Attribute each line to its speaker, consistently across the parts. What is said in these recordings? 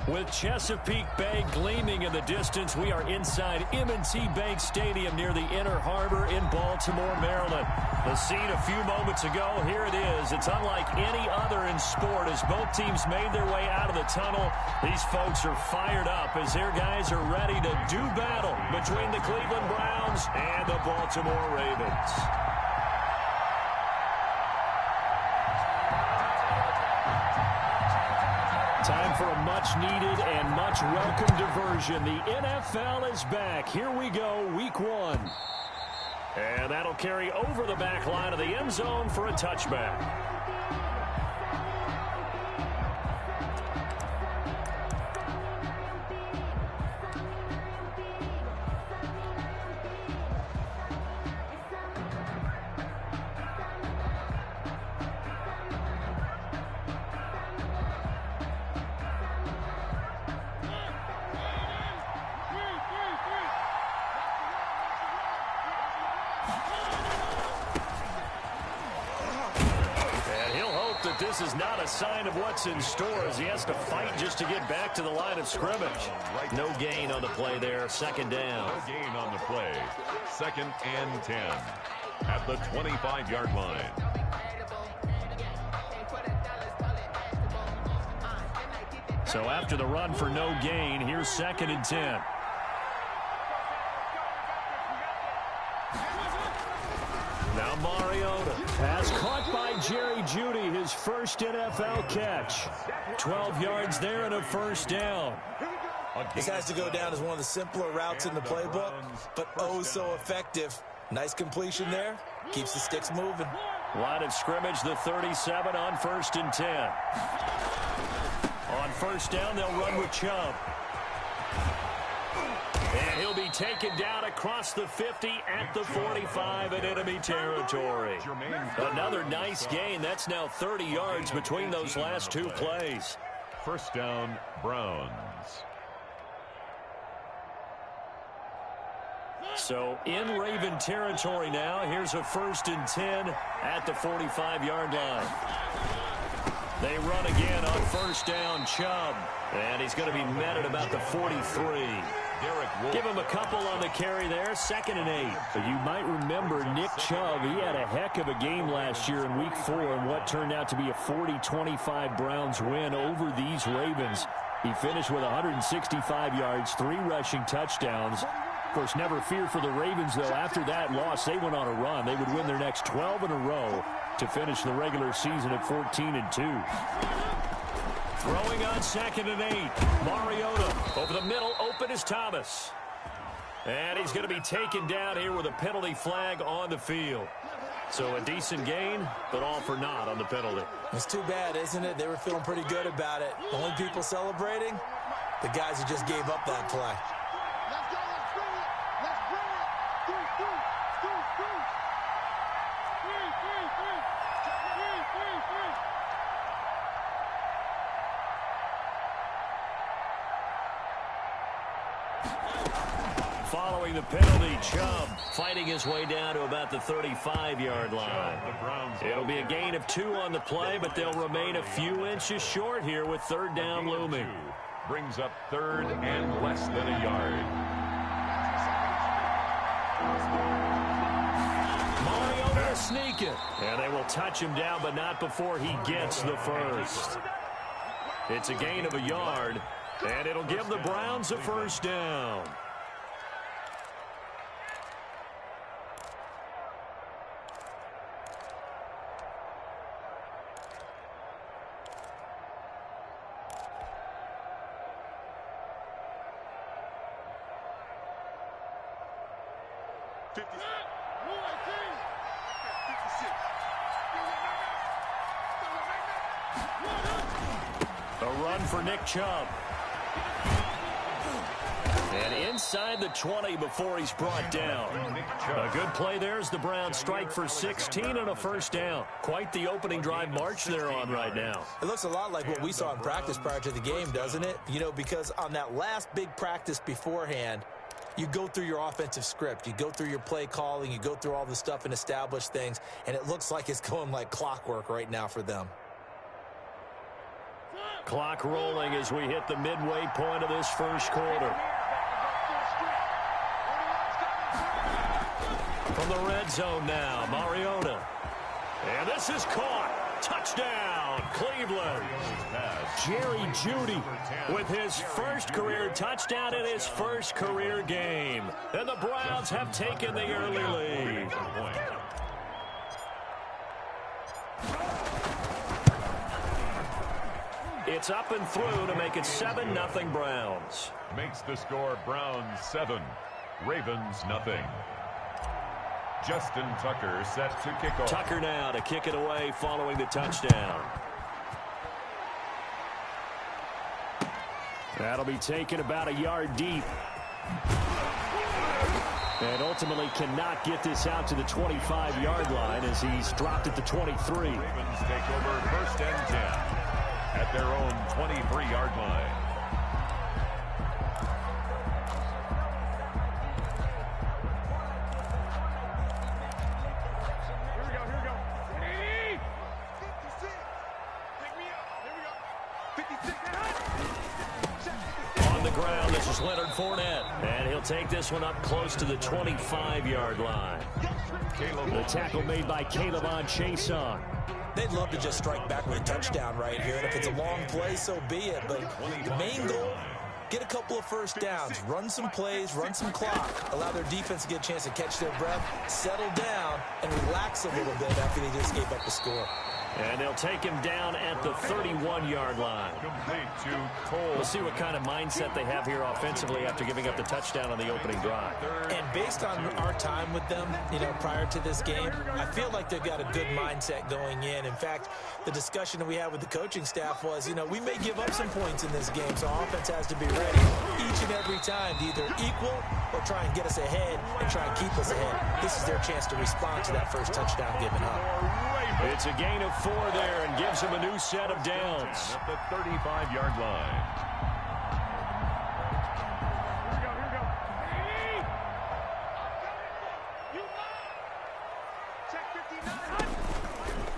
Speaker 1: With Chesapeake Bay gleaming in the distance, we are inside M&T Bank Stadium near the Inner Harbor in Baltimore, Maryland. The scene a few moments ago, here it is. It's unlike any other in sport as both teams made their way out of the tunnel. These folks are fired up as their guys are ready to do battle between the Cleveland Browns and the Baltimore Ravens. Time for a much-needed and much-welcome diversion. The NFL is back. Here we go, Week 1. And that'll carry over the back line of the end zone for a touchback. This is not a sign of what's in store as he has to fight just to get back to the line of scrimmage. No gain on the play there. Second down.
Speaker 2: No gain on the play. 2nd and 10 at the 25-yard line.
Speaker 1: So after the run for no gain, here's 2nd and 10. Now Mariota. Pass caught by Jerry Jeudy, his first NFL catch. 12 yards there and a first down.
Speaker 3: This has to go down as one of the simpler routes in the playbook, but oh so effective. Nice completion there. Keeps the sticks moving.
Speaker 1: Line of scrimmage, the 37 on 1st and 10. On first down, they'll run with Chubb. And he'll be taken down across the 50 at the 45 in enemy territory. Another nice gain. That's now 30 yards between those last two plays.
Speaker 2: First down, Browns.
Speaker 1: So in Raven territory now. Here's a 1st and 10 at the 45-yard line. They run again on first down, Chubb. And he's going to be met at about the 43. Give him a couple on the carry there. 2nd and 8. But you might remember Nick Chubb. He had a heck of a game last year in Week 4 in what turned out to be a 40-25 Browns win over these Ravens. He finished with 165 yards, 3 rushing touchdowns. Of course, never fear for the Ravens, though. After that loss, they went on a run. They would win their next 12 in a row to finish the regular season at 14-2. Throwing on 2nd and 8. Mariota over the middle. Open is Thomas. And he's going to be taken down here with a penalty flag on the field. So a decent gain, but all for naught on the penalty.
Speaker 3: It's too bad, isn't it? They were feeling pretty good about it. The only people celebrating, the guys who just gave up that play.
Speaker 1: Following the penalty, Chubb fighting his way down to about the 35-yard line. It'll be a gain of 2 on the play, but they'll remain a few inches short here with 3rd down looming.
Speaker 2: Brings up 3rd and less than a yard.
Speaker 1: Mariota sneak it. And they will touch him down, but not before he gets the first. It's a gain of a yard, and it'll give the Browns a first down. A run for Nick Chubb. And inside the 20 before he's brought down. A good play there as the Browns strike for 16 and a first down. Quite the opening drive march they're on right now.
Speaker 3: It looks a lot like what we saw in practice prior to the game, doesn't it? You know, because on that last big practice beforehand, you go through your offensive script. You go through your play calling. You go through all the stuff and establish things. And it looks like it's going like clockwork right now for them.
Speaker 1: Clock rolling as we hit the midway point of this first quarter. From the red zone now, Mariota. And this is caught. Touchdown, Cleveland. Jerry Jeudy with his first career touchdown in his first career game. And the Browns have taken the early lead. It's up and through to make it 7-0 Browns.
Speaker 2: Makes the score Browns 7, Ravens nothing. Justin Tucker set to kick off.
Speaker 1: Tucker now to kick it away following the touchdown. That'll be taken about a yard deep. And ultimately cannot get this out to the 25-yard line as he's dropped at the 23.
Speaker 2: Ravens take over first and 10 at their own 23-yard line.
Speaker 1: Leonard Fournette, and he'll take this one up close to the 25-yard line. The tackle made by Caleb on Chason.
Speaker 3: They'd love to just strike back with a touchdown right here, and if it's a long play, so be it. But the main goal, get a couple of first downs, run some plays, run some clock, allow their defense to get a chance to catch their breath, settle down, and relax a little bit after they just gave up the score.
Speaker 1: And they'll take him down at the 31-yard line.
Speaker 2: Complete to Cole.
Speaker 1: We'll see what kind of mindset they have here offensively after giving up the touchdown on the opening drive.
Speaker 3: And based on our time with them, prior to this game, I feel like they've got a good mindset going in. In fact, the discussion that we had with the coaching staff was, we may give up some points in this game, so our offense has to be ready each and every time to either equal or try and get us ahead and try and keep us ahead. This is their chance to respond to that first touchdown given up.
Speaker 1: It's a gain of 4 there and gives them a new set of downs.
Speaker 2: At the 35-yard line.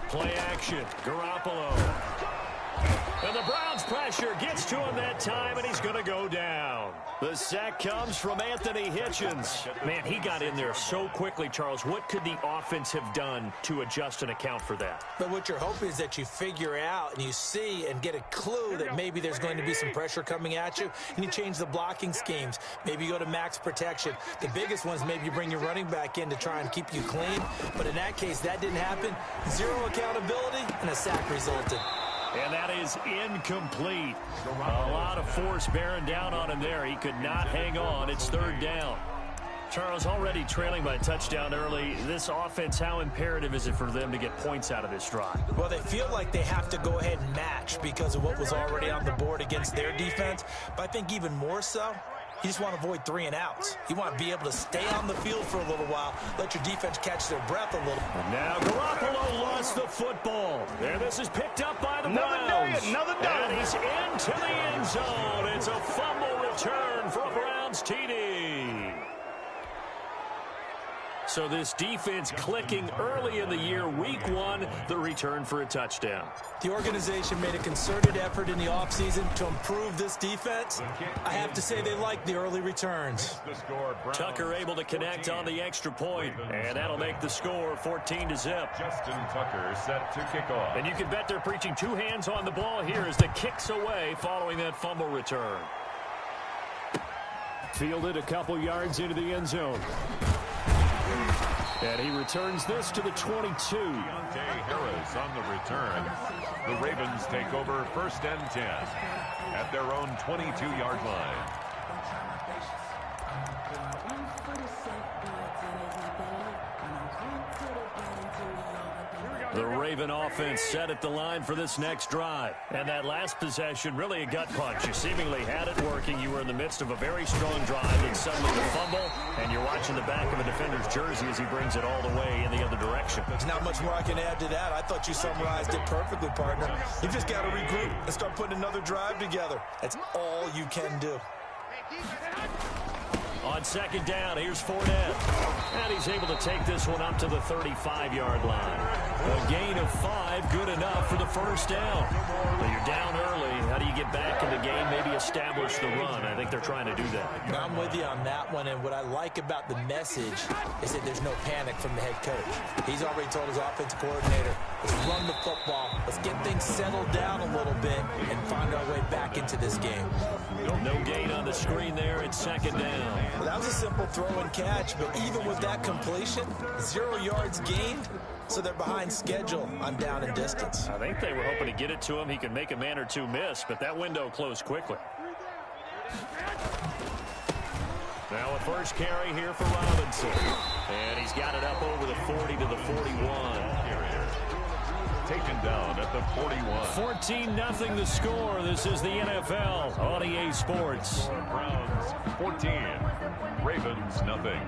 Speaker 1: Play action. Garoppolo. And the Browns pressure gets to him that time, and he's going to go down. The sack comes from Anthony Hitchens. Man, he got in there so quickly, Charles. What could the offense have done to adjust and account for that?
Speaker 3: But what you're hoping is that you figure out and you see and get a clue that maybe there's going to be some pressure coming at you, and you change the blocking schemes. Maybe you go to max protection. The biggest one is maybe you bring your running back in to try and keep you clean. But in that case, that didn't happen. Zero accountability, and a sack resulted.
Speaker 1: And that is incomplete. A lot of force bearing down on him there. He could not hang on. It's 3rd down. Charles, already trailing by a touchdown early. This offense, how imperative is it for them to get points out of this drive?
Speaker 3: Well, they feel like they have to go ahead and match because of what was already on the board against their defense. But I think even more so, you just want to avoid 3 and outs. You want to be able to stay on the field for a little while, let your defense catch their breath a little.
Speaker 1: Now Garoppolo lost the football. And this is picked up by the Browns. And he's into the end zone. It's a fumble return for a Browns TD. So this defense clicking early in the year, week 1, the return for a touchdown.
Speaker 3: The organization made a concerted effort in the offseason to improve this defense. I have to say they like the early returns.
Speaker 1: Tucker able to connect on the extra point, and that'll make the score 14-0.
Speaker 2: Justin Tucker set to kick off.
Speaker 1: And you can bet they're preaching 2 hands on the ball here as the kick's away following that fumble return. Fielded a couple yards into the end zone. And he returns this to the 22.
Speaker 2: Deontay Harris on the return. The Ravens take over first and 10 at their own 22-yard line.
Speaker 1: The Raven offense set at the line for this next drive. And that last possession, really a gut punch. You seemingly had it working. You were in the midst of a very strong drive, and suddenly the fumble, and you're watching the back of a defender's jersey as he brings it all the way in the other direction.
Speaker 3: There's not much more I can add to that. I thought you summarized it perfectly, partner. You just got to regroup and start putting another drive together. That's all you can do.
Speaker 1: On 2nd down, here's Fournette. And he's able to take this one up to the 35-yard line. A gain of 5, good enough for the first down. Well, you're down early. How do you get back in the game, maybe establish the run? I think they're trying to do that.
Speaker 3: Now, I'm with you on that one, and what I like about the message is that there's no panic from the head coach. He's already told his offensive coordinator, let's run the football, let's get things settled down a little bit and find our way back into this game.
Speaker 1: No gain on the screen there. It's second down.
Speaker 3: Well, that was a simple throw and catch, but even with that completion, 0 yards gained, so they're behind schedule on down and distance.
Speaker 1: I think they were hoping to get it to him. He could make a man or two miss, but that window closed quickly. Now a first carry here for Robinson. And he's got it up over the 40 to the 41.
Speaker 2: Taken down at the 41.
Speaker 1: 14-0 the score. This is the NFL on EA Sports.
Speaker 2: The Browns 14. Ravens nothing.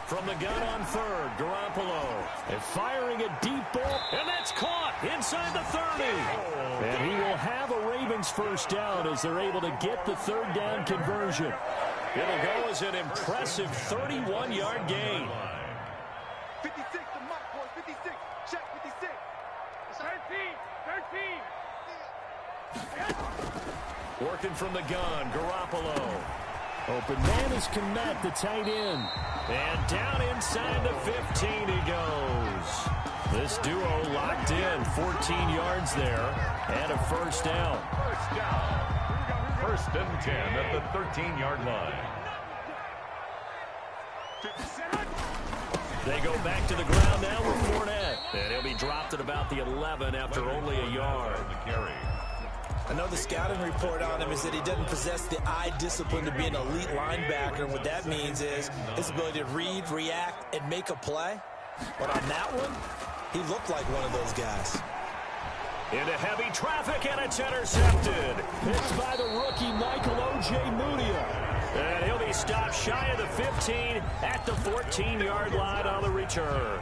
Speaker 1: From the gun on third, Garoppolo. And firing a deep ball, and that's caught inside the 30. And he will have a Ravens first down as they're able to get the third down conversion. It'll go as an impressive 31-yard gain.
Speaker 4: 56, the mark, boys, 56. Check 56. 13.
Speaker 1: Working from the gun, Garoppolo. Open man is Kmet, the tight end. And down inside the 15 he goes. This duo locked in, 14 yards there, and a first down.
Speaker 2: First down. First and 10 at the 13-yard line.
Speaker 1: They go back to the ground now with Fournette. And he'll be dropped at about the 11 after only a yard.
Speaker 2: The carry.
Speaker 3: I know the scouting report on him is that he doesn't possess the eye discipline to be an elite linebacker. What that means is his ability to read, react, and make a play. But on that one, he looked like one of those guys.
Speaker 1: Into heavy traffic, and it's intercepted. Picked by the rookie Michael Ojemudia. And he'll be stopped shy of the 15 at the 14-yard line on the return.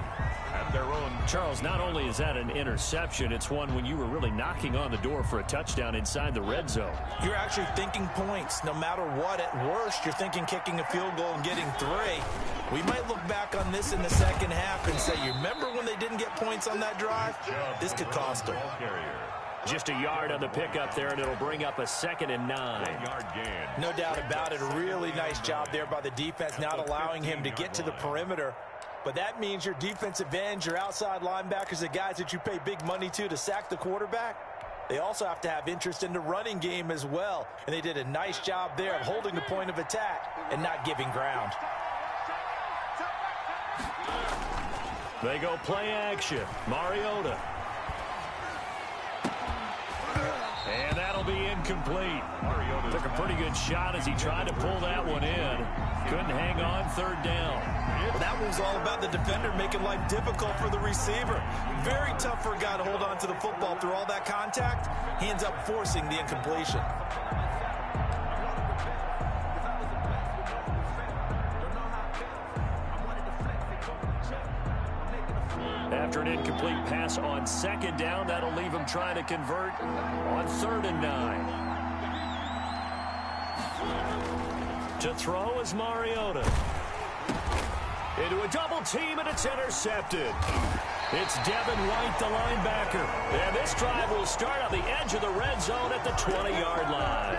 Speaker 2: At their own.
Speaker 1: Charles, not only is that an interception, it's one when you were really knocking on the door for a touchdown inside the red zone.
Speaker 3: You're actually thinking points. No matter what, at worst, you're thinking kicking a field goal and getting 3. We might look back on this in the second half and say, you remember when they didn't get points on that drive? This could cost them.
Speaker 1: Just a yard on the pickup there, and it'll bring up a 2nd and 9.
Speaker 2: 1-yard gain.
Speaker 3: No doubt about it. A really nice job there by the defense, not allowing him to get to the perimeter. But that means your defensive ends, your outside linebackers, the guys that you pay big money to sack the quarterback, they also have to have interest in the running game as well. And they did a nice job there of holding the point of attack and not giving ground.
Speaker 1: They go play action. Mariota. And that'll be incomplete. Mariota took a pretty good shot as he tried to pull that one in. Couldn't hang on, third down.
Speaker 3: Well, that was all about the defender making life difficult for the receiver. Very tough for a guy to hold on to the football through all that contact. He ends up forcing the incompletion.
Speaker 1: After an incomplete pass on 2nd down, that'll leave him trying to convert on 3rd and 9. To throw is Mariota. Into a double team, and it's intercepted. It's Devin White, the linebacker. And this drive will start on the edge of the red zone at the 20-yard line.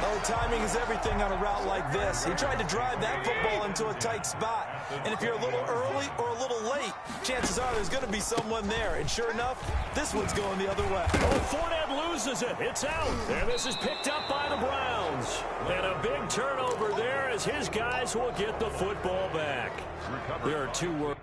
Speaker 3: Oh, timing is everything on a route like this. He tried to drive that football into a tight spot. And if you're a little early or a little late, chances are there's going to be someone there. And sure enough, this one's going the other way.
Speaker 1: Oh, Fournette loses it. It's out. And this is picked up by the Browns. And a big turnover there as his guys will get the football back. There are 2 words.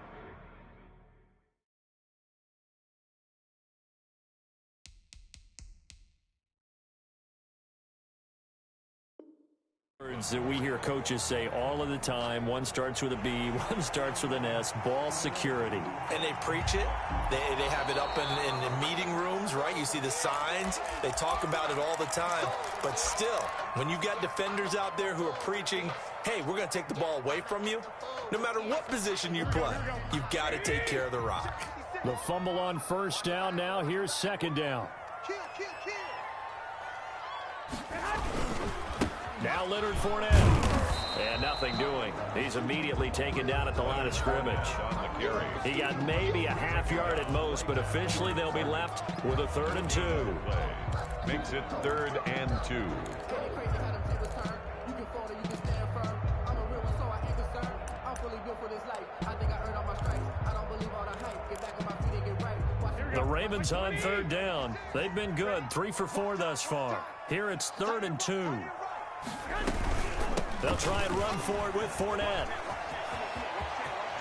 Speaker 1: That we hear coaches say all of the time. One starts with a B, one starts with an S. Ball security.
Speaker 3: And they preach it. They have it up in meeting rooms, right? You see the signs. They talk about it all the time. But still, when you've got defenders out there who are preaching, hey, we're going to take the ball away from you, no matter what position you play, you've got to take care of the rock.
Speaker 1: The fumble on first down now. Here's second down. Now Leonard Fournette. And nothing doing. He's immediately taken down at the line of scrimmage. He got maybe a half yard at most, but officially they'll be left with a 3rd and 2.
Speaker 2: Makes it 3rd and 2.
Speaker 1: The Ravens on 3rd down. They've been good. 3 for 4 thus far. Here it's 3rd and 2. They'll try and run for it with Fournette.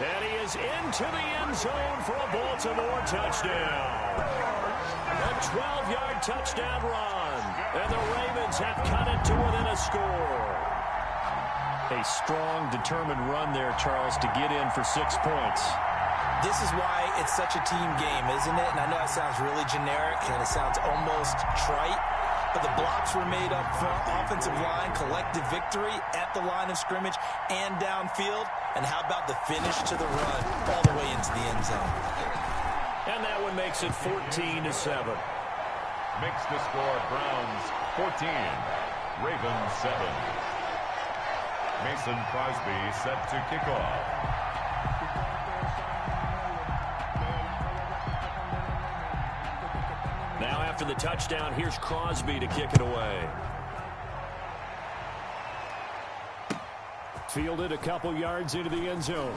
Speaker 1: And he is into the end zone for a Baltimore touchdown. A 12-yard touchdown run. And the Ravens have cut it to within a score. A strong, determined run there, Charles, to get in for 6 points.
Speaker 3: This is why it's such a team game, isn't it? And I know it sounds really generic and it sounds almost trite, but the blocks were made up front, offensive line, collective victory at the line of scrimmage and downfield. And how about the finish to the run all the way into the end zone?
Speaker 1: And that one makes it 14-7.
Speaker 2: Makes the score Browns 14, Ravens 7. Mason Crosby set to kick off.
Speaker 1: Now after the touchdown, here's Crosby to kick it away. Fielded a couple yards into the end zone.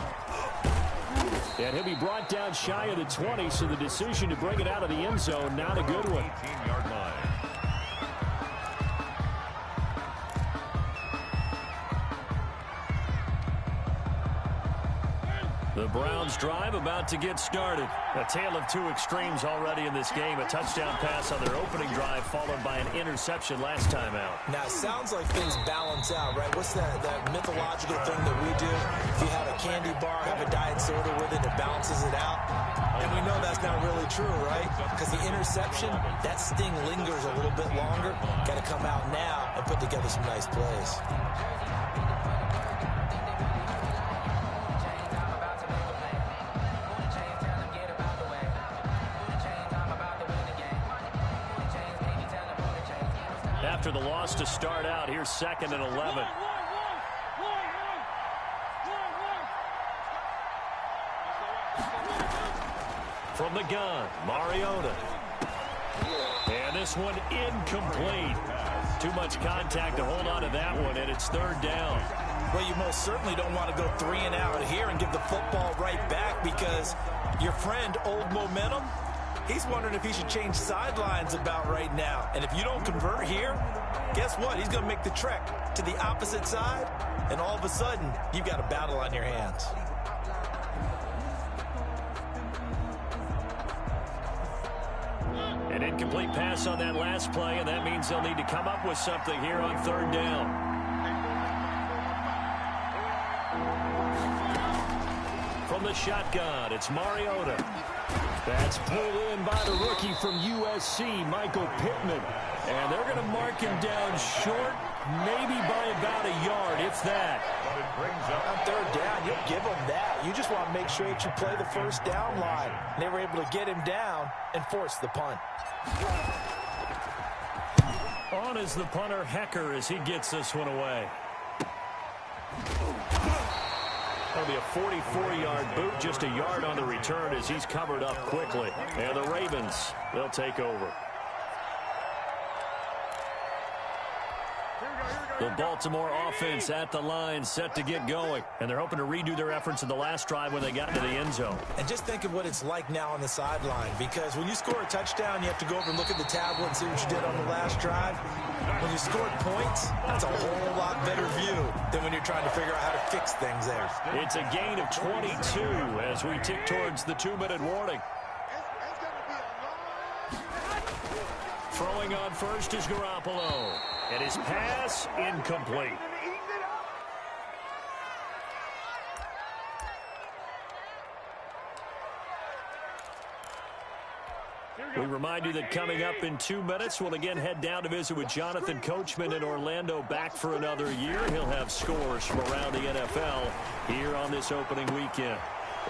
Speaker 1: And he'll be brought down shy of the 20, so the decision to bring it out of the end zone, not a good one.
Speaker 2: 18-yard line.
Speaker 1: The Browns drive about to get started. A tale of two extremes already in this game. A touchdown pass on their opening drive followed by an interception last time out.
Speaker 3: Now, it sounds like things balance out, right? What's that mythological thing that we do? If you have a candy bar, have a diet soda with it, it balances it out. And we know that's not really true, right? Because the interception, that sting lingers a little bit longer. Got to come out now and put together some nice plays.
Speaker 1: After the loss to start out, here's 2nd and 11. From the gun, Mariota. And this one incomplete. Too much contact to hold on to that one, and it's 3rd down.
Speaker 3: Well, you most certainly don't want to go 3 and out here and give the football right back because your friend, Old Momentum, he's wondering if he should change sidelines about right now. And if you don't convert here, guess what? He's going to make the trek to the opposite side, and all of a sudden, you've got a battle on your hands.
Speaker 1: An incomplete pass on that last play, and that means they'll need to come up with something here on 3rd down. From the shotgun, it's Mariota. That's pulled in by the rookie from USC, Michael Pittman. And they're going to mark him down short, maybe by about a yard, if that.
Speaker 2: But it brings up
Speaker 3: On 3rd down, you'll give him that. You just want to make sure that you play the first down line. And they were able to get him down and force the punt.
Speaker 1: On is the punter, Hecker, as he gets this one away. That'll be a 44-yard boot, just a yard on the return as he's covered up quickly. And the Ravens, they'll take over. The Baltimore offense at the line, set to get going. And they're hoping to redo their efforts in the last drive when they got into the end zone.
Speaker 3: And just think of what it's like now on the sideline, because when you score a touchdown, you have to go over and look at the tablet and see what you did on the last drive. When you scored points, that's a whole lot better view than when you're trying to figure out how to fix things there.
Speaker 1: It's a gain of 22 as we tick towards the 2-minute warning. Throwing on first is Garoppolo. And his pass incomplete. We remind you that coming up in 2 minutes, we'll again head down to visit with Jonathan Coachman in Orlando, back for another year. He'll have scores from around the NFL here on this opening weekend.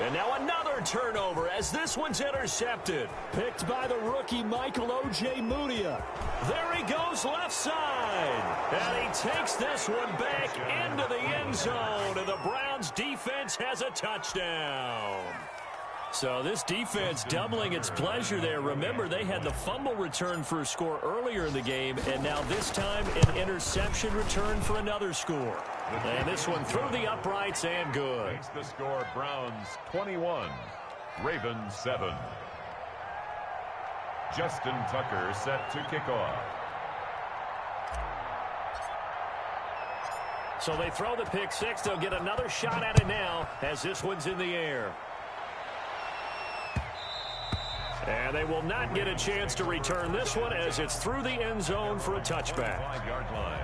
Speaker 1: And now another turnover as this one's intercepted. Picked by the rookie Michael O.J. Mudia. There he goes left side. And he takes this one back into the end zone. And the Browns defense has a touchdown. So this defense doubling its pleasure there. Remember, they had the fumble return for a score earlier in the game, and now this time an interception return for another score. And this one through the uprights and good.
Speaker 2: Makes the score Browns 21, Ravens 7. Justin Tucker set to kick off.
Speaker 1: So they throw the pick six. They'll get another shot at it now as this one's in the air. And they will not get a chance to return this one as it's through the end zone for a touchback.
Speaker 2: 5-yard line.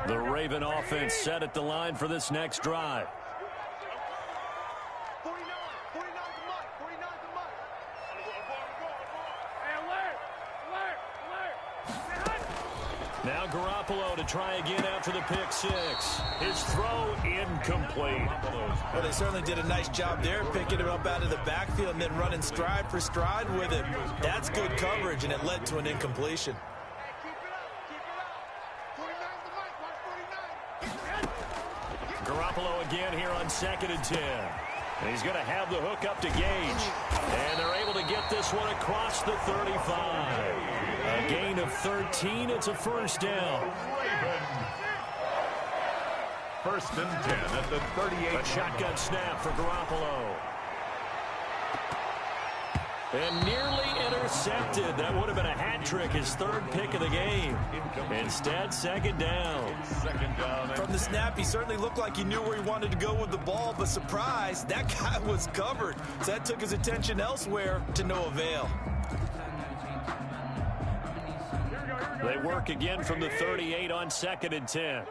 Speaker 1: The Raven offense set at the line for this next drive.
Speaker 4: 49 to Mike. 49 to Mike.
Speaker 1: Now Garoppolo to try again after the pick six. His throw incomplete.
Speaker 3: Well, they certainly did a nice job there, picking him up out of the backfield and then running stride for stride with it. That's good coverage, and it led to an incompletion.
Speaker 1: Garoppolo again here on 2nd and 10. And he's going to have the hook up to Gage. And they're able to get this one across the 35. A gain of 13. It's a first down.
Speaker 2: First and 10 at the 38.
Speaker 1: A shotgun snap for Garoppolo. And nearly intercepted. That would have been a hat trick, his third pick of the game. Instead, second down.
Speaker 3: From the snap, he certainly looked like he knew where he wanted to go with the ball, but surprise, that guy was covered. So that took his attention elsewhere to no avail.
Speaker 1: They work again from the 38 on 2nd and 10.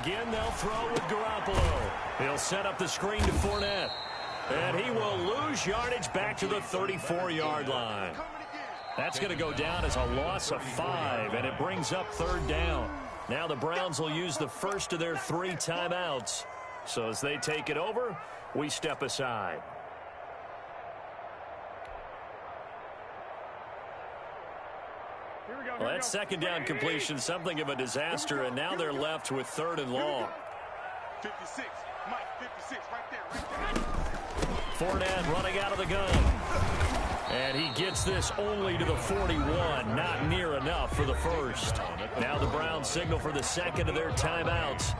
Speaker 1: Again, they'll throw with Garoppolo. He'll set up the screen to Fournette. And he will lose yardage back to the 34-yard line. That's going to go down as a loss of 5, and it brings up third down. Now the Browns will use the first of their 3 timeouts. So as they take it over, we step aside. Well, that second down completion, something of a disaster, and now they're left with 3rd and long.
Speaker 4: 56, Mike, 56, right there.
Speaker 1: Fournette running out of the gun. And he gets this only to the 41, not near enough for the first. Now the Browns signal for the second of their timeouts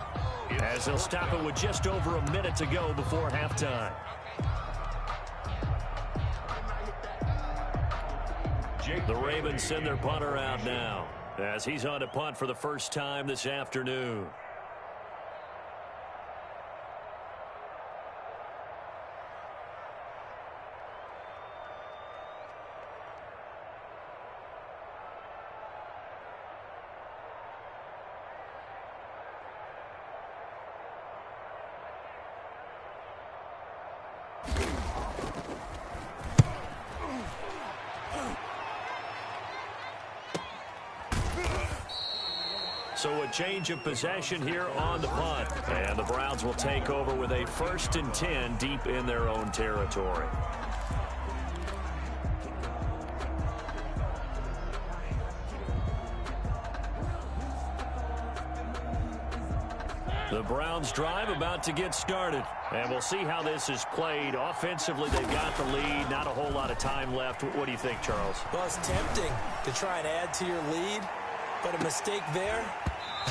Speaker 1: as they'll stop it with just over a minute to go before halftime. The Ravens send their punter out now as he's on to punt for the first time this afternoon. So a change of possession here on the punt. And the Browns will take over with a 1st and 10 deep in their own territory. The Browns drive about to get started. And we'll see how this is played. Offensively, they've got the lead. Not a whole lot of time left. What do you think, Charles?
Speaker 3: Well, it's tempting to try and add to your lead, but a mistake there,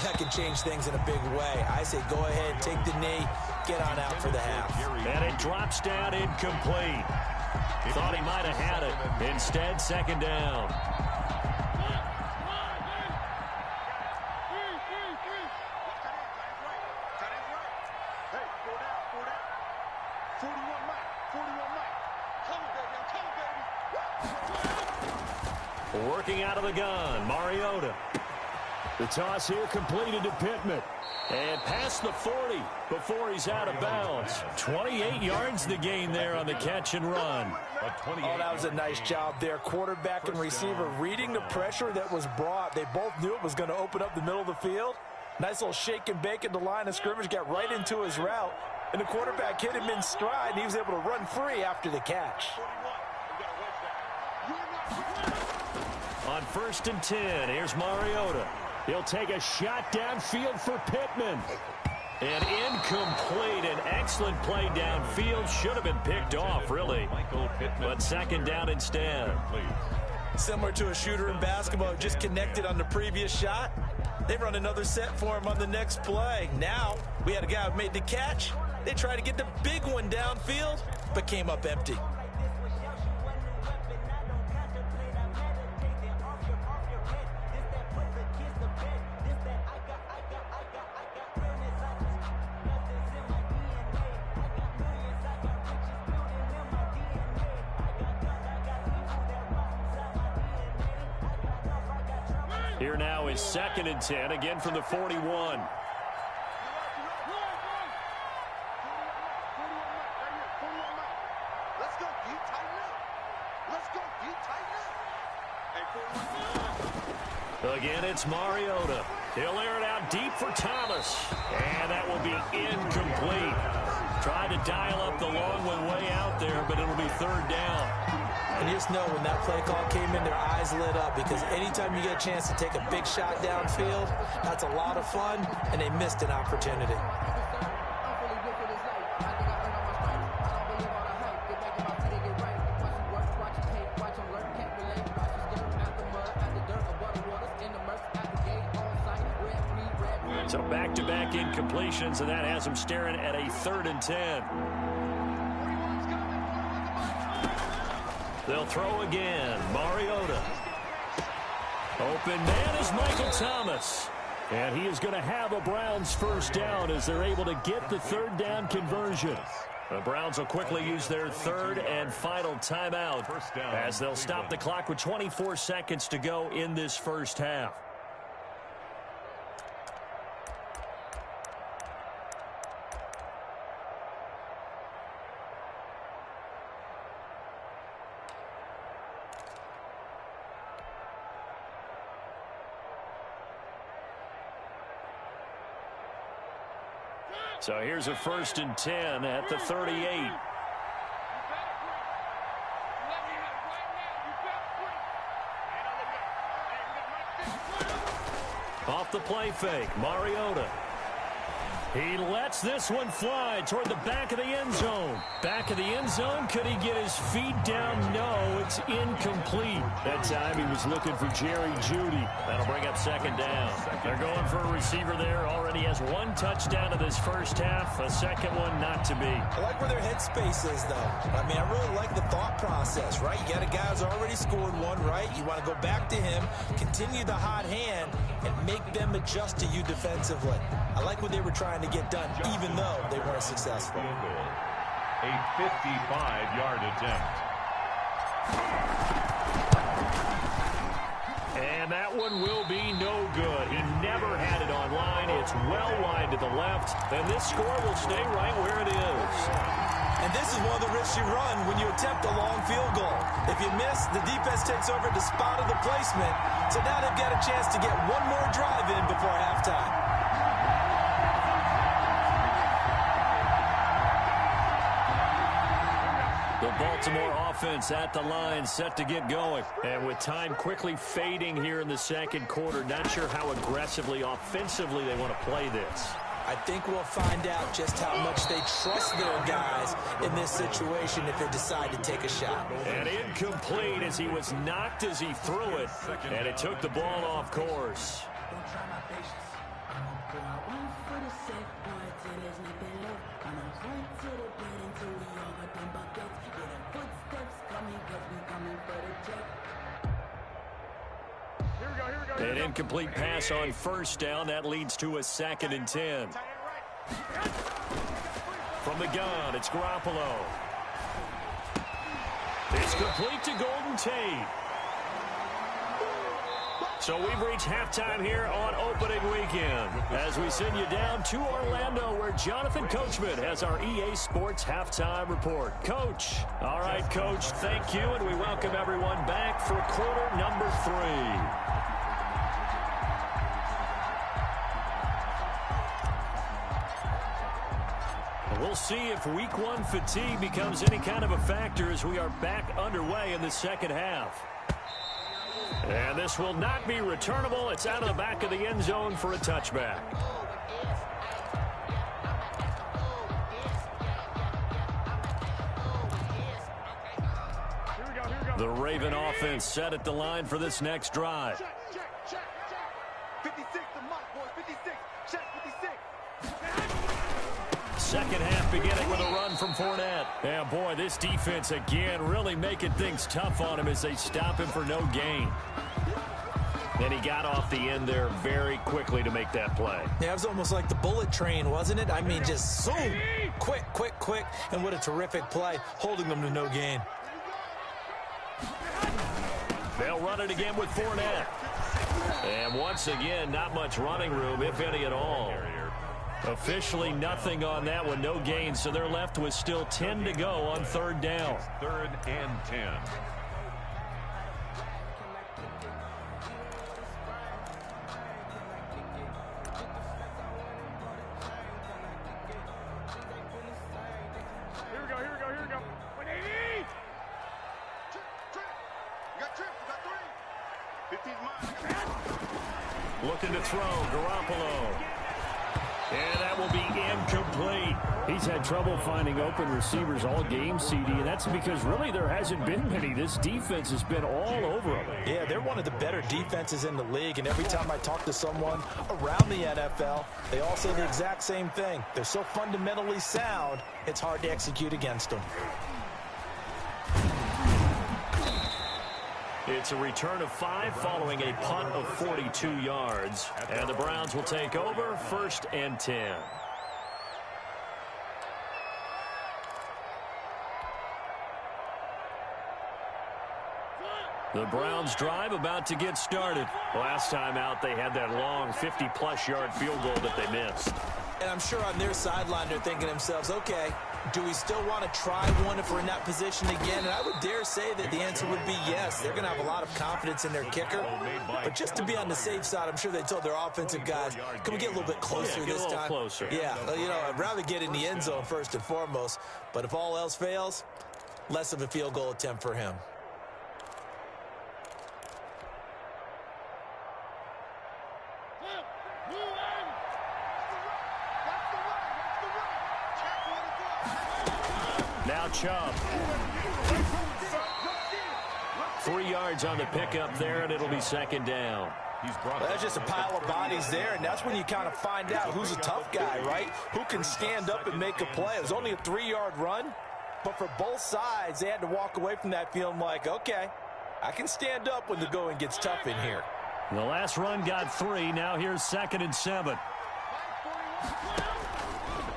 Speaker 3: that can change things in a big way. I say go ahead, take the knee, get on out for the half.
Speaker 1: And it drops down incomplete. Thought he might have had it. Instead, second down. Working out of the gun, Mariota. The toss here completed to Pittman. And past the 40 before he's out of bounds. 28 yards the gain there on the catch and run.
Speaker 3: Oh, that was a nice job there. Quarterback and receiver reading the pressure that was brought. They both knew it was going to open up the middle of the field. Nice little shake and bake at the line of scrimmage. Got right into his route. And the quarterback hit him in stride, and he was able to run free after the catch.
Speaker 1: On 1st and 10, here's Mariota. He'll take a shot downfield for Pittman. And incomplete. An excellent play downfield. Should have been picked off, really. But second down instead.
Speaker 3: Similar to a shooter in basketball, just connected on the previous shot. They run another set for him on the next play. Now, we had a guy who made the catch. They tried to get the big one downfield, but came up empty.
Speaker 1: Here now is 2nd and 10, again from the 41. Again, it's Mariota. He'll air it out deep for Thomas. And that will be incomplete. Tried to dial up the long one way out there, but it'll be 3rd down.
Speaker 3: And you just know when that play call came in, their eyes lit up, because anytime you get a chance to take a big shot downfield, that's a lot of fun, and they missed an opportunity.
Speaker 1: So back-to-back incompletions, and that has them staring at a 3rd and 10. They'll throw again. Mariota. Open man is Michael Thomas. And he is going to have a Browns 1st down as they're able to get the 3rd down conversion. The Browns will quickly use their 3rd and final timeout as they'll stop the clock with 24 seconds to go in this 1st half. So here's a 1st and 10 at the 38. Off the play fake, Mariota. He lets this one fly toward the back of the end zone. Back of the end zone, could he get his feet down? No, it's incomplete. That time he was looking for Jerry Jeudy. That'll bring up 2nd down. They're going for a receiver there. Already has 1 touchdown in this 1st half. A 2nd one not to be.
Speaker 3: I like where their headspace is, though. I mean, I really like the thought process, right? You got a guy who's already scored 1, right? You want to go back to him, continue the hot hand, and make them adjust to you defensively. I like what they were trying to get done, even though they weren't successful.
Speaker 2: A 55-yard attempt.
Speaker 1: And that one will be no good. He never had it on line. It's well wide to the left. And this score will stay right where it is.
Speaker 3: And this is one of the risks you run when you attempt a long field goal. If you miss, the defense takes over the spot of the placement. So now they've got a chance to get one more drive in before halftime.
Speaker 1: The Baltimore offense at the line, set to get going. And with time quickly fading here in the 2nd quarter, not sure how aggressively, offensively they want to play this.
Speaker 3: I think we'll find out just how much they trust their guys in this situation if they decide to take a shot.
Speaker 1: And incomplete as he was knocked as he threw it. And it took the ball off course. An incomplete pass on 1st down. That leads to a 2nd and 10. From the gun, it's Garoppolo. It's complete to Golden Tate. So we've reached halftime here on opening weekend as we send you down to Orlando where Jonathan Coachman has our EA Sports halftime report. Coach. All right, Coach, thank you, and we welcome everyone back for quarter number 3. We'll see if week 1 fatigue becomes any kind of a factor as we are back underway in the second half. And this will not be returnable. It's out of the back of the end zone for a touchback. The Raven offense set at the line for this next drive.
Speaker 4: Check. 56, the Mike boys, 56. Check 56.
Speaker 1: Second half beginning with a run from Fournette. Yeah, boy, this defense again really making things tough on him as they stop him for no gain. And he got off the end there very quickly to make that play.
Speaker 3: Yeah, it was almost like the bullet train, wasn't it? I mean, just zoom, quick, and what a terrific play, holding them to no gain.
Speaker 1: They'll run it again with Fournette. And once again, not much running room, if any at all. Officially nothing on that one, no gain, so they're left with still 10 to go on third down.
Speaker 2: Third and 10.
Speaker 4: Here we go. 180. Trip. You got 3. 15's mine.
Speaker 1: Looking to throw, Garoppolo. And that will be incomplete. He's had trouble finding open receivers all game, CD, and that's because really there hasn't been many. This defense has been all over them.
Speaker 3: Yeah, they're one of the better defenses in the league, and every time I talk to someone around the NFL, they all say the exact same thing. They're so fundamentally sound, it's hard to execute against them.
Speaker 1: It's a return of 5 following a punt of 42 yards. And the Browns will take over, 1st and 10. The Browns drive about to get started. Last time out, they had that long 50-plus yard field goal that they missed.
Speaker 3: And I'm sure on their sideline they're thinking to themselves, okay, do we still want to try one if we're in that position again? And I would dare say that the answer would be yes. They're going to have a lot of confidence in their kicker. But just to be on the safe side, I'm sure they told their offensive guys, can we get a little bit closer this time?
Speaker 1: Closer.
Speaker 3: Yeah, you know, I'd rather get in the end zone first and foremost. But if all else fails, less of a field goal attempt for him.
Speaker 1: Now Chubb. 3 yards on the pickup there, and it'll be second down.
Speaker 3: That's just a pile of bodies there, and that's when you kind of find out who's a tough guy, right? Who can stand up and make a play. It was only a 3-yard run, but for both sides, they had to walk away from that feeling like, okay, I can stand up when the going gets tough in here.
Speaker 1: The last run got 3. Now here's 2nd and 7.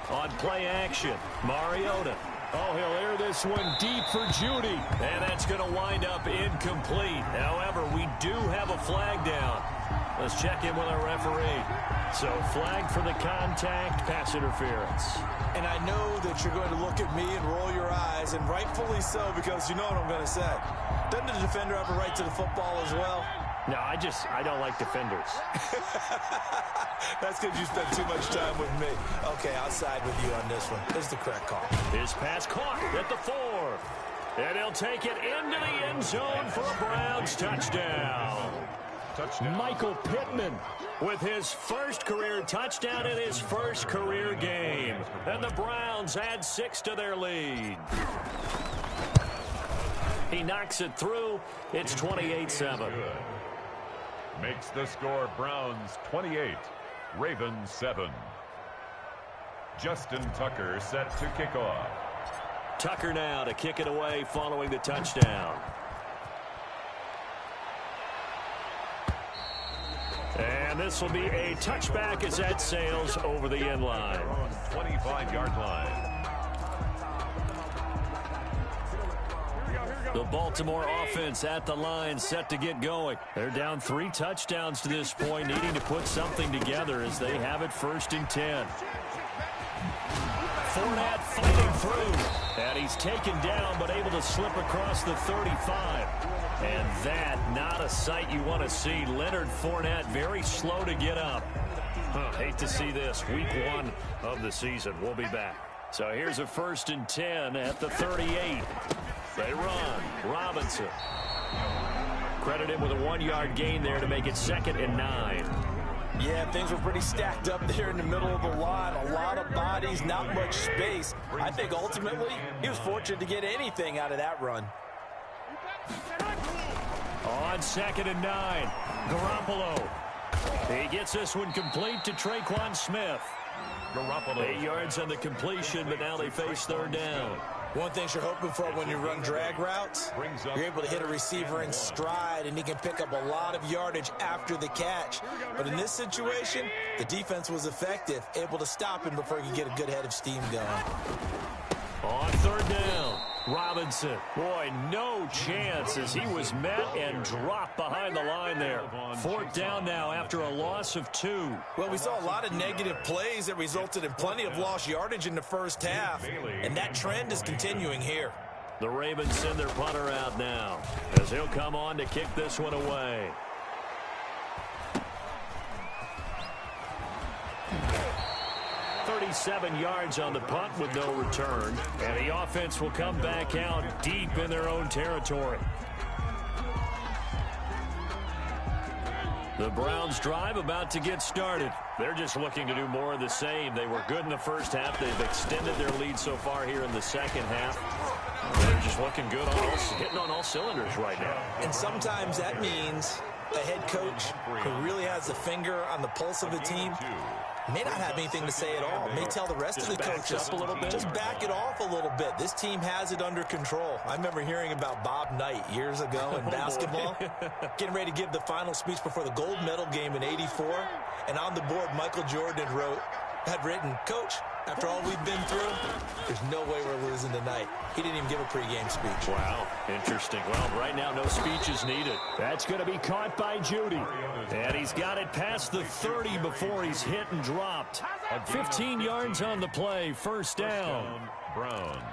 Speaker 1: On play action, Mariota. Oh, he'll air this one deep for Judy. And that's going to wind up incomplete. However, we do have a flag down. Let's check in with our referee. So, flag for the contact, pass interference.
Speaker 3: And I know that you're going to look at me and roll your eyes, and rightfully so, because you know what I'm going to say. Doesn't the defender have a right to the football as well?
Speaker 1: No, I don't like defenders.
Speaker 3: That's because you spent too much time with me. Okay, I'll side with you on this one. This is the correct call.
Speaker 1: His pass caught at the 4. And he'll take it into the end zone for a Browns touchdown. Michael Pittman with his first career touchdown in his first career game. And the Browns add 6 to their lead. He knocks it through. It's 28-7.
Speaker 2: Makes the score Browns 28, Ravens 7. Justin Tucker set to kick off.
Speaker 1: Tucker now to kick it away following the touchdown. And this will be a touchback as that sails over the end line. 25-yard line. The Baltimore offense at the line, set to get going. They're down 3 touchdowns to this point, needing to put something together as they have it 1st and 10. Fournette fighting through, and he's taken down but able to slip across the 35. And that, not a sight you want to see. Leonard Fournette very slow to get up. Hate to see this. Week 1 of the season. We'll be back. So here's a 1st and 10 at the 38. They run. Robinson. Credit him with a 1-yard gain there to make it 2nd and 9.
Speaker 3: Yeah, things were pretty stacked up there in the middle of the line. A lot of bodies, not much space. I think ultimately he was fortunate to get anything out of that run.
Speaker 1: On 2nd and 9, Garoppolo. He gets this one complete to Traquan Smith.
Speaker 2: Garoppolo.
Speaker 1: 8 yards on the completion, but now they face 3rd down.
Speaker 3: One thing you're hoping for when you run drag routes, you're able to hit a receiver in stride, and he can pick up a lot of yardage after the catch. But in this situation, the defense was effective, able to stop him before he could get a good head of steam going.
Speaker 1: On 3rd down, Robinson. Boy, no chance as he was met and dropped behind the line there. 4th down now after a loss of 2.
Speaker 3: Well, we saw a lot of negative plays that resulted in plenty of lost yardage in the first half, and that trend is continuing here.
Speaker 1: The Ravens send their punter out now as he'll come on to kick this one away. .37 yards on the punt with no return. And the offense will come back out deep in their own territory. The Browns drive about to get started. They're just looking to do more of the same. They were good in the first half. They've extended their lead so far here in the second half. They're just looking good, hitting on all cylinders right now.
Speaker 3: And sometimes that means a head coach who really has a finger on the pulse of the team may not have anything to say at all. May tell the rest of the coaches, just back it off a little bit. This team has it under control. I remember hearing about Bob Knight years ago in basketball, getting ready to give the final speech before the gold medal game in '84. And on the board, Michael Jordan had written, "Coach, after all we've been through, there's no way we're losing tonight." He didn't even give a pregame speech.
Speaker 1: Wow, interesting. Well, right now, no speech is needed. That's going to be caught by Judy. And he's got it past the 30 before he's hit and dropped. 15 yards on the play, 1st down.
Speaker 2: Browns.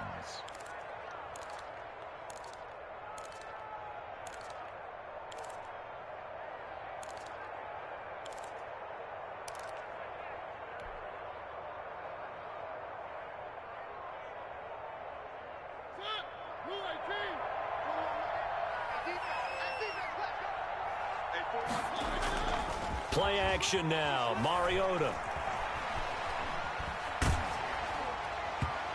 Speaker 1: Play action now, Mariota.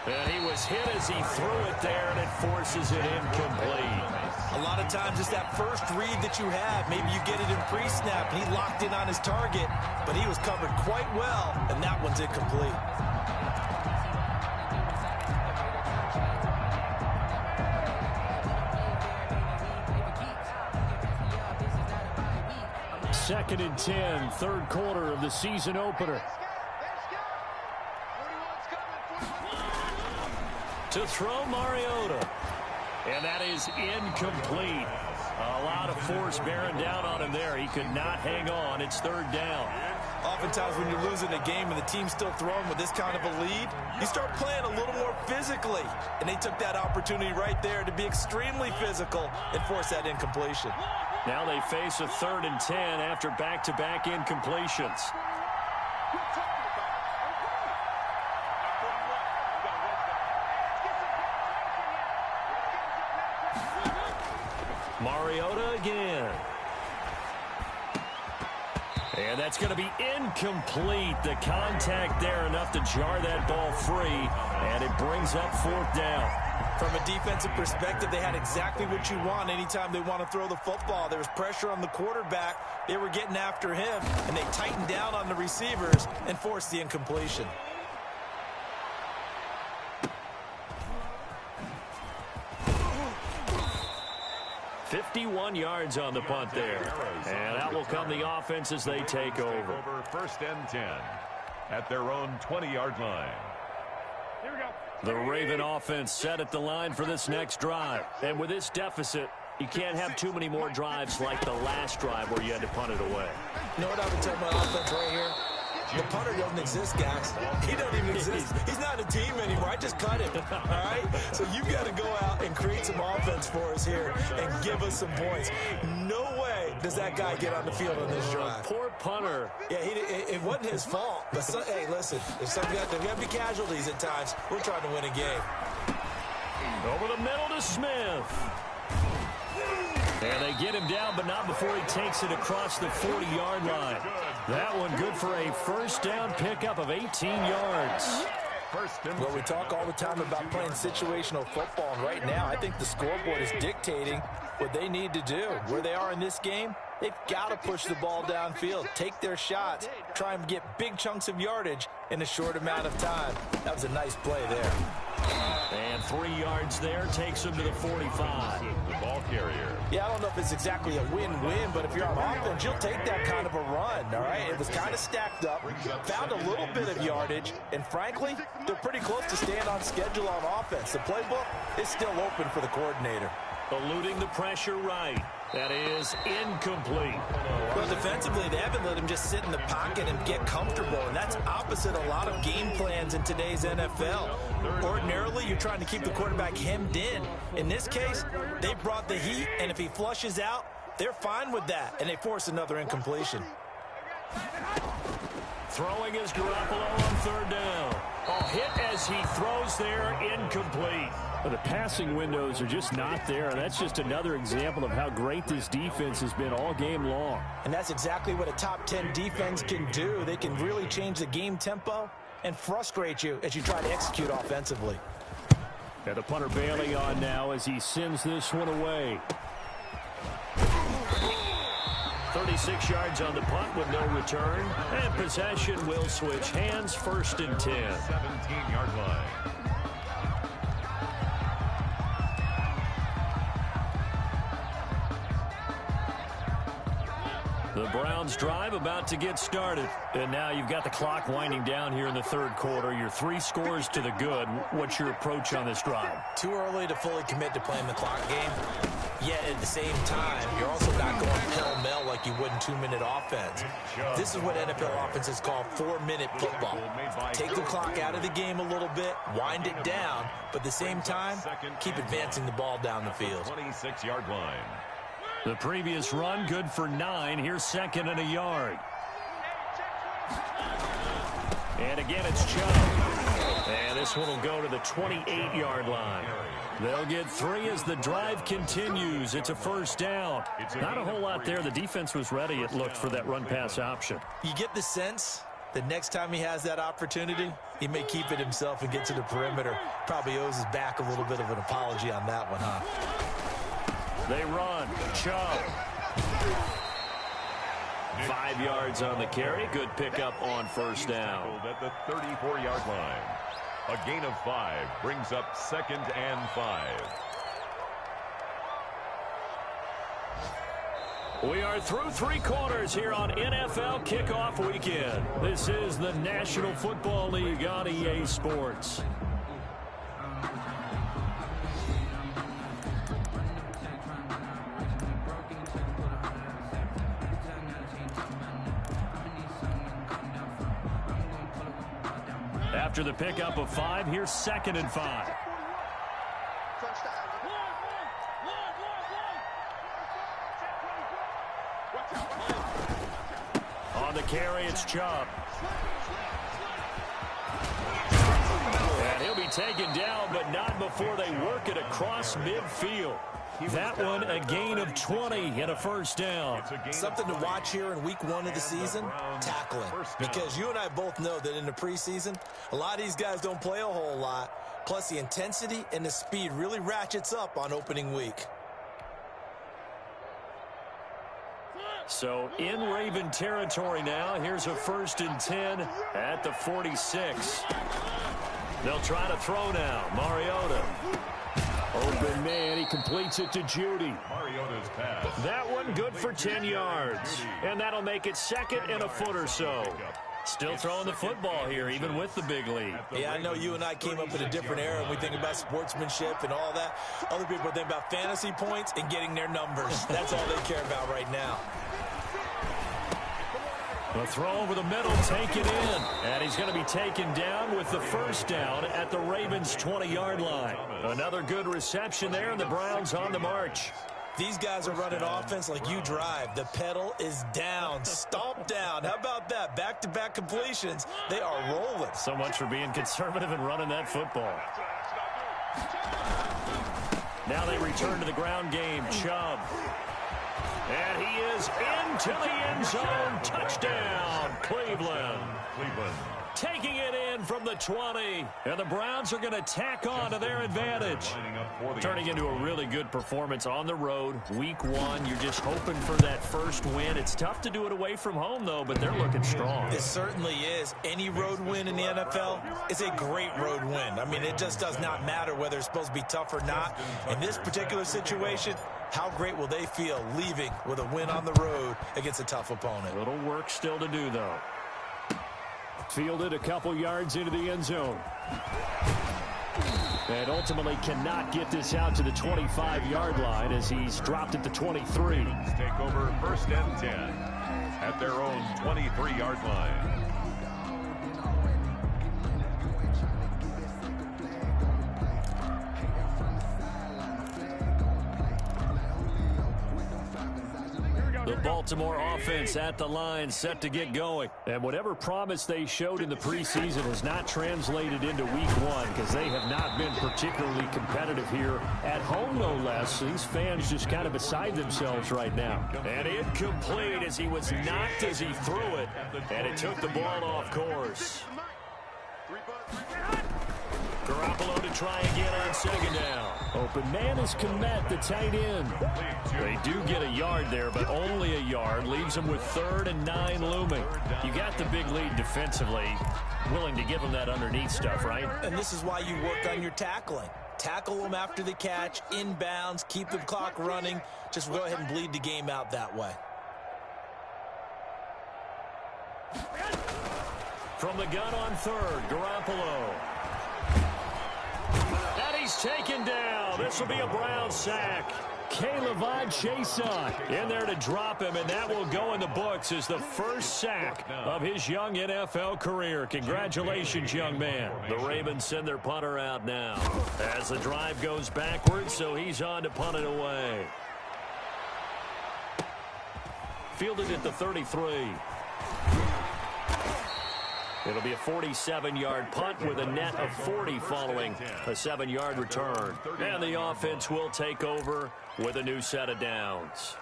Speaker 1: And he was hit as he threw it there, and it forces it incomplete.
Speaker 3: A lot of times it's that first read that you have. Maybe you get it in pre-snap, and he locked in on his target, but he was covered quite well, and that one's incomplete.
Speaker 1: Second and 10, 3rd quarter of the season opener. To throw Mariota. And that is incomplete. A lot of force bearing down on him there. He could not hang on. It's 3rd down.
Speaker 3: Oftentimes when you're losing a game and the team's still throwing with this kind of a lead, you start playing a little more physically. And they took that opportunity right there to be extremely physical and force that incompletion.
Speaker 1: Now they face a 3rd and 10 after back-to-back incompletions. Mariota again. And that's going to be incomplete. The contact there enough to jar that ball free, and it brings up 4th down.
Speaker 3: From a defensive perspective, they had exactly what you want anytime they want to throw the football. There was pressure on the quarterback. They were getting after him, and they tightened down on the receivers and forced the incompletion.
Speaker 1: .51 yards on the punt there. And out will come the offense as they take over.
Speaker 2: 1st and 10 at their own 20-yard line.
Speaker 4: Here we go.
Speaker 1: The Raven offense set at the line for this next drive. And with this deficit, you can't have too many more drives like the last drive where you had to punt it away.
Speaker 3: You know what I would tell my offense right here? The punter doesn't exist, guys. He doesn't even exist. He's not a team anymore. I just cut him, all right? So you've got to go out and create some offense for us here and give us some points. No way does that guy get on the field on this drive.
Speaker 1: Poor punter.
Speaker 3: Yeah, it wasn't his fault. But, hey, listen, there's got to be casualties at times. We're trying to win a game.
Speaker 1: Over the middle to Smith. And they get him down, but not before he takes it across the 40-yard line. That one good for a first down pickup of 18 yards.
Speaker 3: Well, we talk all the time about playing situational football, and right now I think the scoreboard is dictating what they need to do. Where they are in this game, they've got to push the ball downfield, take their shots, try and get big chunks of yardage in a short amount of time. That was a nice play there.
Speaker 1: And 3 yards there takes him to the 45.
Speaker 2: The ball carrier.
Speaker 3: Yeah, I don't know if it's exactly a win-win, but if you're on offense, you'll take that kind of a run, all right? It was kind of stacked up, found a little bit of yardage, and frankly, they're pretty close to staying on schedule on offense. The playbook is still open for the coordinator.
Speaker 1: Eluding the pressure right. That is incomplete.
Speaker 3: Well, defensively, they haven't let him just sit in the pocket and get comfortable, and that's opposite a lot of game plans in today's NFL. Ordinarily, you're trying to keep the quarterback hemmed in. In this case, they brought the heat, and if he flushes out, they're fine with that, and they force another incompletion.
Speaker 1: Throwing is Garoppolo on third down. Oh, hit as he throws there, incomplete.
Speaker 5: Well, the passing windows are just not there. That's just another example of how great this defense has been all game long.
Speaker 3: And that's exactly what a top 10 defense can do. They can really change the game tempo and frustrate you as you try to execute offensively.
Speaker 5: And the punter bailing on now as he sends this one away.
Speaker 1: 36 yards on the punt with no return. And possession will switch hands, first and 10.
Speaker 2: 17-yard line.
Speaker 1: The Browns drive about to get started. And now you've got the clock winding down here in the third quarter. Your 3 scores to the good. What's your approach on this drive?
Speaker 3: Too early to fully commit to playing the clock game. Yet at the same time, you're also not going pell-mell like you would in 2-minute offense. This is what NFL offenses call 4-minute football. Take the clock out of the game a little bit, wind it down, but at the same time, keep advancing the ball down the field.
Speaker 2: 26-yard line.
Speaker 1: The previous run good for 9. Here's second and a yard. And again, it's Chubb. And this one will go to the 28-yard line. They'll get 3 as the drive continues. It's a first down. Not a whole lot there. The defense was ready, it looked, for that run-pass option.
Speaker 3: You get the sense that next time he has that opportunity, he may keep it himself and get to the perimeter. Probably owes his back a little bit of an apology on that one, huh?
Speaker 1: They run. Chubb. 5 yards on the carry. Good pickup on first down.
Speaker 2: At the 34-yard line. A gain of 5 brings up second and 5.
Speaker 1: We are through 3 quarters here on NFL Kickoff Weekend. This is the National Football League on EA Sports. After the pickup of 5, here's second and 5. On the carry, it's Chubb. And he'll be taken down, but not before they work it across midfield. That one, a gain of 20 and a first down.
Speaker 3: Something to watch here in week 1 of the season, tackling. Because you and I both know that in the preseason, a lot of these guys don't play a whole lot. Plus, the intensity and the speed really ratchets up on opening week.
Speaker 1: So in Raven territory now. Here's a first and 10 at the 46. They'll try to throw now. Mariota. Open man, he completes it to Judy.
Speaker 2: Mariota's pass.
Speaker 1: That one good for 10 yards. And that'll make it second and a foot or so. Still throwing the football here, even with the big lead.
Speaker 3: Yeah, I know you and I came up in a different era, and we think about sportsmanship and all that. Other people think about fantasy points and getting their numbers. That's all they care about right now.
Speaker 1: The throw over the middle, take it in. And he's going to be taken down with the first down at the Ravens' 20-yard line. Another good reception there, and the Browns on the march.
Speaker 3: These guys are running offense like you drive. The pedal is down, stomp down. How about that? Back-to-back completions. They are rolling.
Speaker 1: So much for being conservative and running that football. Now they return to the ground game. Chubb. And he is into the end zone. Touchdown, Cleveland. Taking it in from the 20. And the Browns are going to tack on to their advantage. Turning into a really good performance on the road. Week 1, you're just hoping for that first win. It's tough to do it away from home, though, but they're looking strong.
Speaker 3: It certainly is. Any road win in the NFL is a great road win. I mean, it just does not matter whether it's supposed to be tough or not. In this particular situation, how great will they feel leaving with a win on the road against a tough opponent?
Speaker 1: Little work still to do, though.
Speaker 5: Fielded a couple yards into the end zone. And ultimately cannot get this out to the 25-yard line as he's dropped at the 23.
Speaker 2: Take over first and 10 at their own 23-yard line.
Speaker 1: The Baltimore offense at the line, set to get going.
Speaker 5: And whatever promise they showed in the preseason has not translated into week 1 because they have not been particularly competitive here at home, no less. These fans just kind of beside themselves right now.
Speaker 1: And incomplete as he was knocked as he threw it. And it took the ball off course. Garoppolo to try again on second down.
Speaker 5: Open man is Kmet, the tight end.
Speaker 1: They do get a yard there, but only a yard. Leaves them with 3rd and 9 looming. You got the big lead defensively. Willing to give them that underneath stuff, right?
Speaker 3: And this is why you work on your tackling. Tackle them after the catch, inbounds, keep the clock running. Just go ahead and bleed the game out that way.
Speaker 1: From the gun on 3rd, Garoppolo. And he's taken down. This will be a Brown sack.
Speaker 5: Caleb Chason
Speaker 1: in there to drop him, and that will go in the books as the first sack of his young NFL career. Congratulations, young man. The Ravens send their punter out now as the drive goes backwards, so he's on to punt it away. Fielded at the 33. It'll be a 47-yard punt with a net of 40 following a 7-yard return. And the offense will take over with a new set of downs.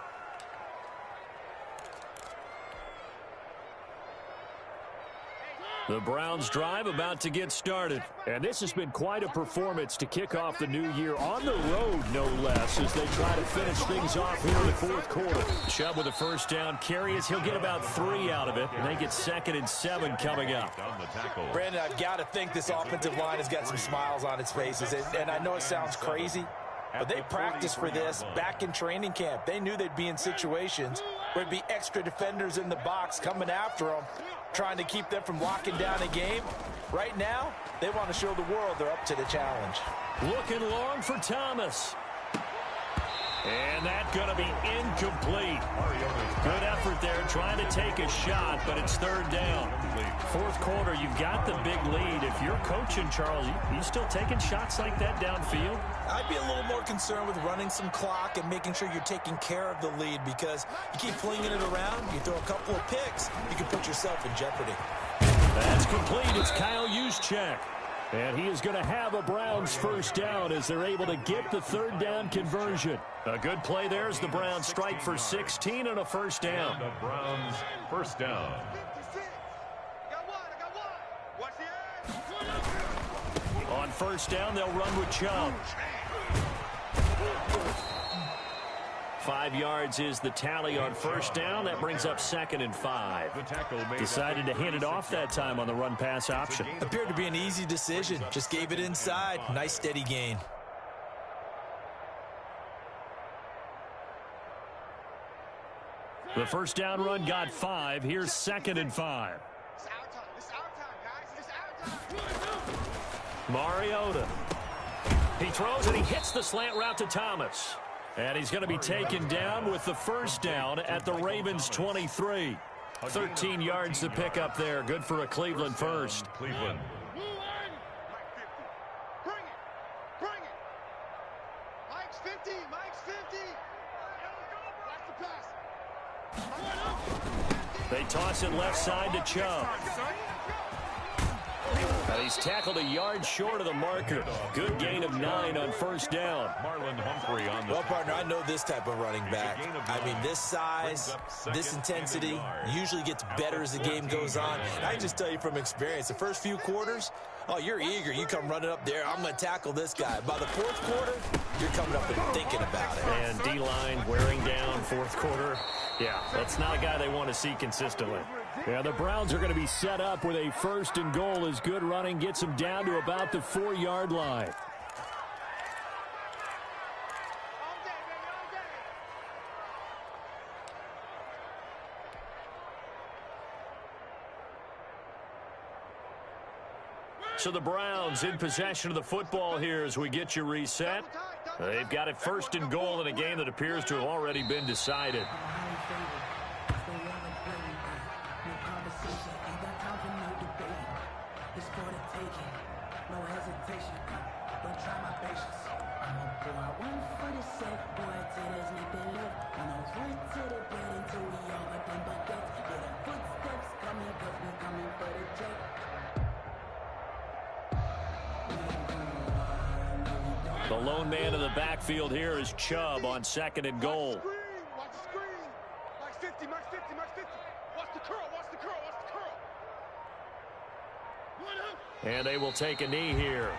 Speaker 1: The Browns drive about to get started.
Speaker 5: And this has been quite a performance to kick off the new year on the road, no less, as they try to finish things off here in the 4th quarter.
Speaker 1: Chubb with a first down carry as he'll get about 3 out of it. And they get 2nd and 7 coming up.
Speaker 3: Brandon, I've got to think this offensive line has got some smiles on its faces. And I know it sounds crazy, but they practiced for this back in training camp. They knew they'd be in situations where there'd be extra defenders in the box coming after them, trying to keep them from locking down a game. Right now, they want to show the world they're up to the challenge.
Speaker 1: Looking long for Thomas. And that's going to be incomplete. Good effort there, trying to take a shot, but it's 3rd down. 4th quarter, you've got the big lead. If you're coaching, Charles, you still taking shots like that downfield?
Speaker 3: I'd be a little more concerned with running some clock and making sure you're taking care of the lead, because you keep flinging it around, you throw a couple of picks, you can put yourself in jeopardy.
Speaker 1: That's complete. It's Kyle Juszczyk.
Speaker 5: And he is going to have a Browns first down as they're able to get the 3rd down conversion.
Speaker 1: A good play there as the Browns strike for 16 and a first down.
Speaker 2: The Browns first down.
Speaker 1: On first down, they'll run with Chubb. 5 yards is the tally on first down. That brings up 2nd and 5.
Speaker 5: Decided to hand it off that time on the run-pass option.
Speaker 3: Appeared to be an easy decision. Just gave it inside. Nice steady gain.
Speaker 1: The first down run got 5. Here's 2nd and 5.
Speaker 4: It's our time.
Speaker 5: Mariota. He throws and he hits the slant route to Thomas. And he's going to be taken down with the first down at the Ravens 23. 13 yards to pick up there. Good for a Cleveland first.
Speaker 2: Cleveland.
Speaker 4: Bring it. Mike's 50. Mike's 50. Watch the pass.
Speaker 5: They toss it left side to Chubb. And he's tackled a yard short of the marker. Good gain of 9 on first down.
Speaker 2: Marlon Humphrey on the
Speaker 3: Well, partner, I know this type of running back. I mean, this size, this intensity usually gets better as the game goes on. And I can just tell you from experience, the first few quarters, oh, you're eager. You come running up there, I'm going to tackle this guy. By the fourth quarter, you're coming up and thinking about it.
Speaker 5: And D-line wearing down fourth quarter. Yeah, that's not a guy they want to see consistently. Yeah, the Browns are going to be set up with a first and goal as good running gets them down to about the 4-yard line. So the Browns in possession of the football here as we get you reset. They've got it first and goal in a game that appears to have already been decided. The lone man in the backfield here is Chubb on second and goal.
Speaker 4: Watch the screen. Mike's 50. Mike's 50. Mike's 50. Watch the curl. Watch the curl. Watch the curl.
Speaker 5: And they will take a knee here.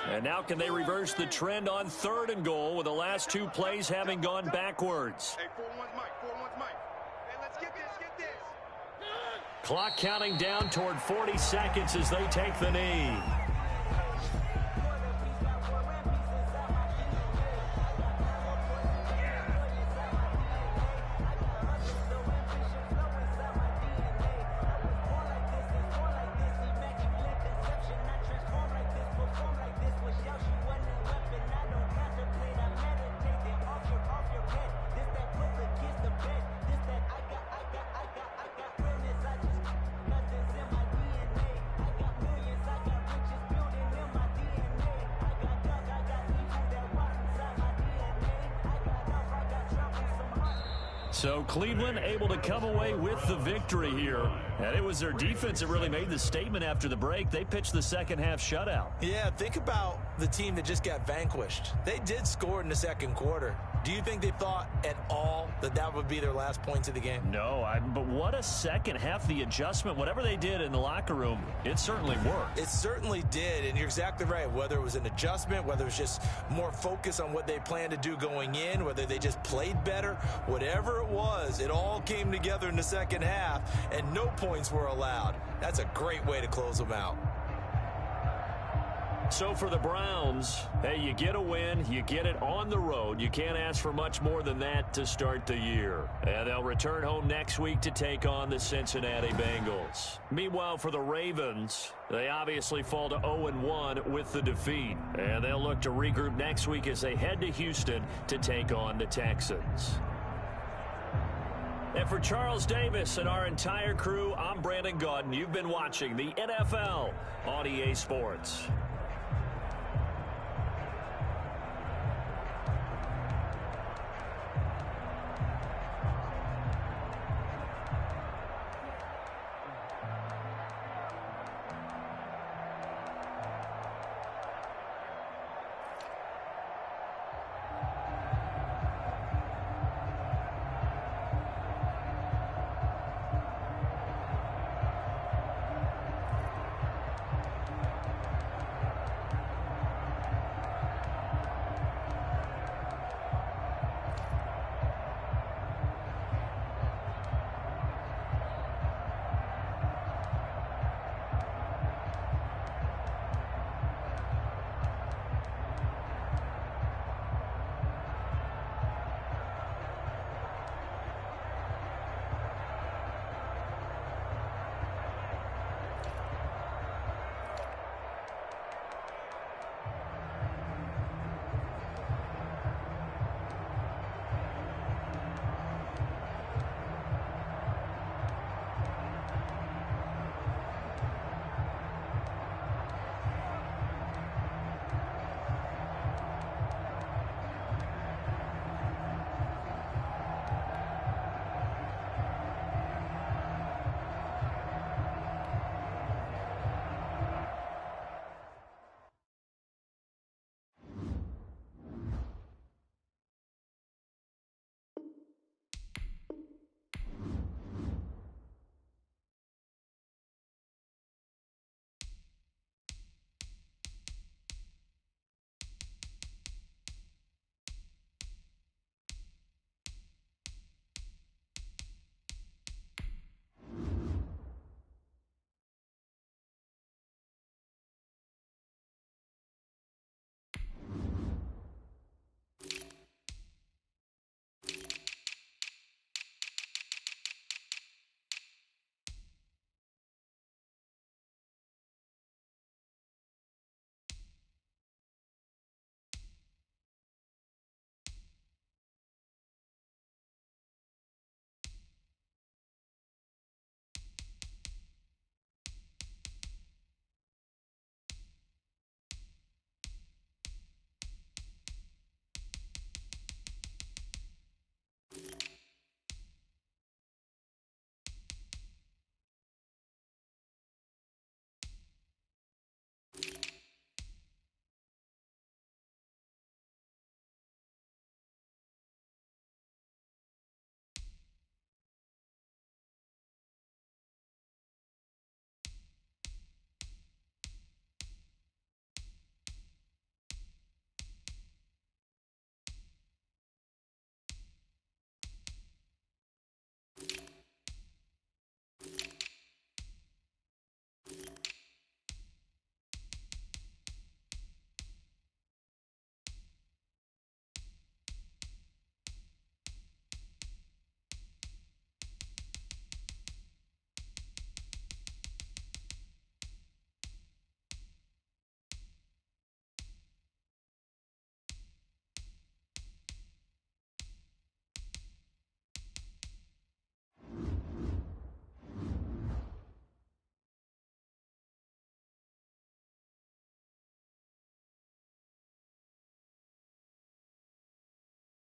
Speaker 5: And now can they reverse the trend on third and goal with the last two plays having gone backwards?
Speaker 4: Hey, 4-1's Mike. 4-1's Mike. Hey, let's get this. Get this.
Speaker 5: Clock counting down toward 40 seconds as they take the knee. So Cleveland able to come away with the victory here. And it was their defense that really made the statement after the break. They pitched the second half shutout.
Speaker 3: Yeah, think about the team that just got vanquished. They did score in the second quarter. Do you think they thought at all that that would be their last points of the game?
Speaker 5: No, but what a second half. The adjustment, whatever they did in the locker room, it certainly worked.
Speaker 3: It certainly did, and you're exactly right. Whether it was an adjustment, whether it was just more focus on what they planned to do going in, whether they just played better, whatever it was, it all came together in the second half, and no points were allowed. That's a great way to close them out.
Speaker 5: So for the Browns, hey, you get a win, you get it on the road. You can't ask for much more than that to start the year. And they'll return home next week to take on the Cincinnati Bengals. Meanwhile, for the Ravens, they obviously fall to 0-1 with the defeat. And they'll look to regroup next week as they head to Houston to take on the Texans. And for Charles Davis and our entire crew, I'm Brandon Gaudin. You've been watching the NFL on EA Sports.